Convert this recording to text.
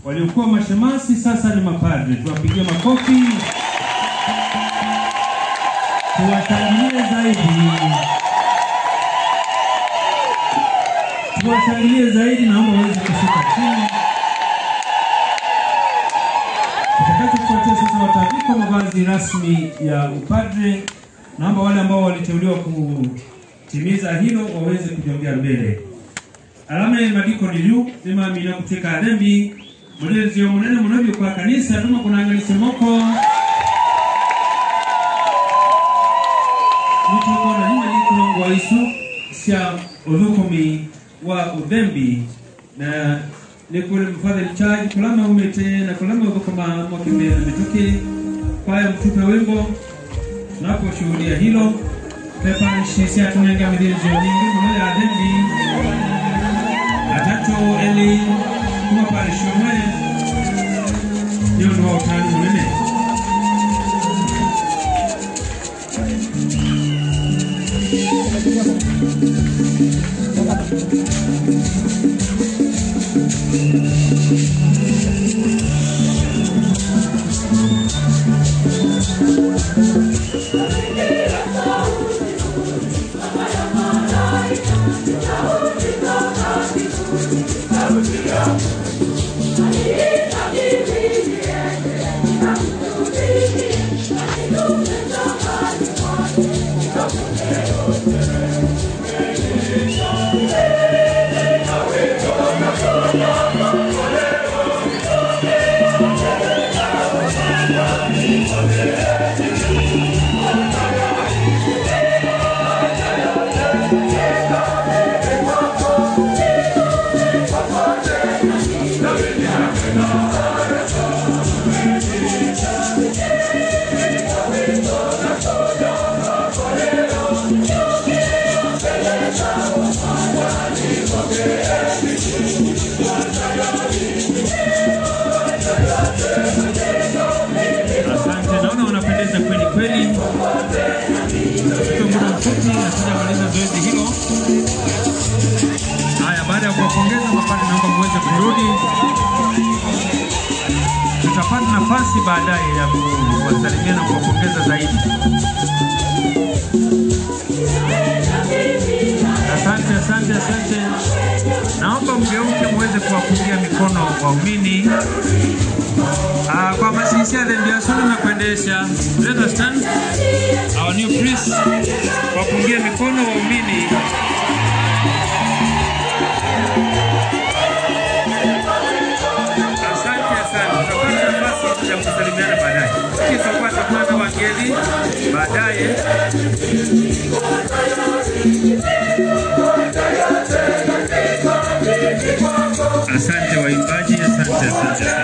waliokuwa mashemasi sasa ni mapadre. Tuwapigie makofi. Tuwashangilie zaidi. Tuwashangilie zaidi, naomba waweze kushuka chini. Tutakachofuatia sasa watavikwa mavazi rasmi ya upadre. Naomba wale ambao waliteuliwa kutimiza hilo waweze kujongea mbele. Alama ya madiko ni juu, sema amina kuteka dhambi. Mwenezi yo munene munavyo kwa kanisa, tuma kunangalise moko. Mtuona hima liku wa Yesu sia udhukomi wa udhambi na nikule mfadhili charge kulama umete na kulama udhukoma mwakimbe mituke kwaya mtupe wimbo napo shuhudia hilo pepa nishisia tunenga midhizi yo nyingi mmoja ya dhambi atatu eli kuma pale shumwe hiyo ndio utani munene. Tutapata nafasi baadaye ya kuwasalimia na kuwapongeza zaidi. Asante. Naomba mgeuke muweze kuwapungia mikono waumini. Kwa masisi ya dhambi asuli na kuendesha. Let us stand. Our new priest. Wapungia mikono waumini. Ya kusalimiana baadaye. Kisha kupata kwanza wageni baadaye. Asante waimbaji, asante.